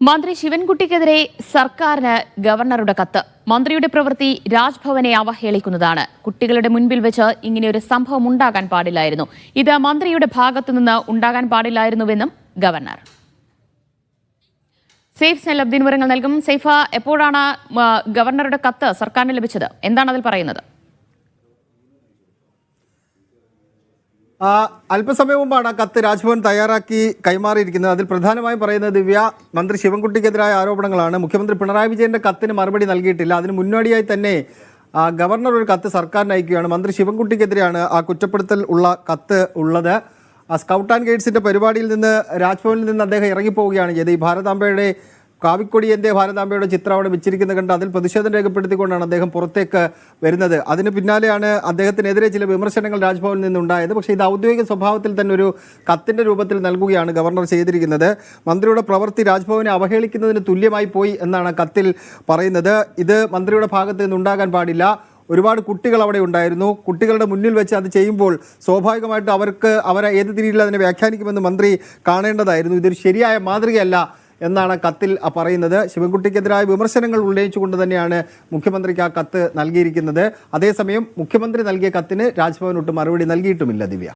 മന്ത്രി ശിവൻകുട്ടിക്കെതിരെ സർക്കാരിന് ഗവർണറുടെ കത്ത്. മന്ത്രിയുടെ പ്രവൃത്തി രാജ്ഭവനെ അവഹേളിക്കുന്നതാണ്. കുട്ടികളുടെ മുൻപിൽ വെച്ച് ഇങ്ങനെയൊരു സംഭവം ഉണ്ടാകാൻ പാടില്ലായിരുന്നു. ഇത് മന്ത്രിയുടെ ഭാഗത്തുനിന്ന് ഉണ്ടാകാൻ പാടില്ലായിരുന്നുവെന്നും ഗവർണർ. സേഫ് സെലബ്ദീൻ വിവരങ്ങൾ നൽകും. സൈഫ, എപ്പോഴാണ് ഗവർണറുടെ കത്ത് സർക്കാരിന് ലഭിച്ചത്? എന്താണ് അതിൽ പറയുന്നത്? അല്പസമയം മുമ്പാണ് കത്ത് രാജ്ഭവൻ തയ്യാറാക്കി കൈമാറിയിരിക്കുന്നത്. അതിൽ പ്രധാനമായും പറയുന്നത് ദിവ്യ, മന്ത്രി ശിവൻകുട്ടിക്കെതിരായ ആരോപണങ്ങളാണ്. മുഖ്യമന്ത്രി പിണറായി വിജയന്റെ കത്തിന് മറുപടി നൽകിയിട്ടില്ല. അതിന് മുന്നോടിയായി തന്നെ ഗവർണർ ഒരു കത്ത് സർക്കാരിന് അയക്കുകയാണ്. മന്ത്രി ശിവൻകുട്ടിക്കെതിരെയാണ് ആ കുറ്റപ്പെടുത്തൽ ഉള്ള കത്ത് ഉള്ളത്. സ്കൗട്ട് ആൻഡ് ഗൈഡ്സിന്റെ പരിപാടിയിൽ നിന്ന് രാജ്ഭവനിൽ നിന്ന് അദ്ദേഹം ഇറങ്ങിപ്പോവുകയാണ് ചെയ്തത്. ഈ ഭാരതാംബയുടെ കാവിക്കൊടിയൻ്റെ ഭാരതാംബയുടെ ചിത്രം അവിടെ വെച്ചിരിക്കുന്നത് കണ്ട് അതിൽ പ്രതിഷേധം രേഖപ്പെടുത്തിക്കൊണ്ടാണ് അദ്ദേഹം പുറത്തേക്ക് വരുന്നത്. അതിന് പിന്നാലെയാണ് അദ്ദേഹത്തിനെതിരെ ചില വിമർശനങ്ങൾ രാജ്ഭവനിൽ നിന്നുണ്ടായത്. പക്ഷേ ഇത് ഔദ്യോഗിക സ്വഭാവത്തിൽ തന്നെ ഒരു കത്തിൻ്റെ രൂപത്തിൽ നൽകുകയാണ് ഗവർണർ ചെയ്തിരിക്കുന്നത്. മന്ത്രിയുടെ പ്രവൃത്തി രാജ്ഭവനെ അവഹേളിക്കുന്നതിന് തുല്യമായി പോയി എന്നാണ് കത്തിൽ പറയുന്നത്. ഇത് മന്ത്രിയുടെ ഭാഗത്ത് നിന്നുണ്ടാകാൻ പാടില്ല. ഒരുപാട് കുട്ടികൾ അവിടെ ഉണ്ടായിരുന്നു. കുട്ടികളുടെ മുന്നിൽ വെച്ച് അത് ചെയ്യുമ്പോൾ സ്വാഭാവികമായിട്ട് അവരെ ഏത് രീതിയിൽ അതിനെ വ്യാഖ്യാനിക്കുമെന്ന് മന്ത്രി കാണേണ്ടതായിരുന്നു. ഇതൊരു ശരിയായ മാതൃകയല്ല എന്നാണ് കത്തിൽ പറയുന്നത്. ശിവൻകുട്ടിക്കെതിരായ വിമർശനങ്ങൾ ഉന്നയിച്ചുകൊണ്ട് തന്നെയാണ് മുഖ്യമന്ത്രിക്ക് ആ കത്ത് നൽകിയിരിക്കുന്നത്. അതേസമയം മുഖ്യമന്ത്രി നൽകിയ കത്തിന് രാജ്ഭവൻ ഒട്ടും മറുപടി നൽകിയിട്ടുമില്ല ദിവ്യ.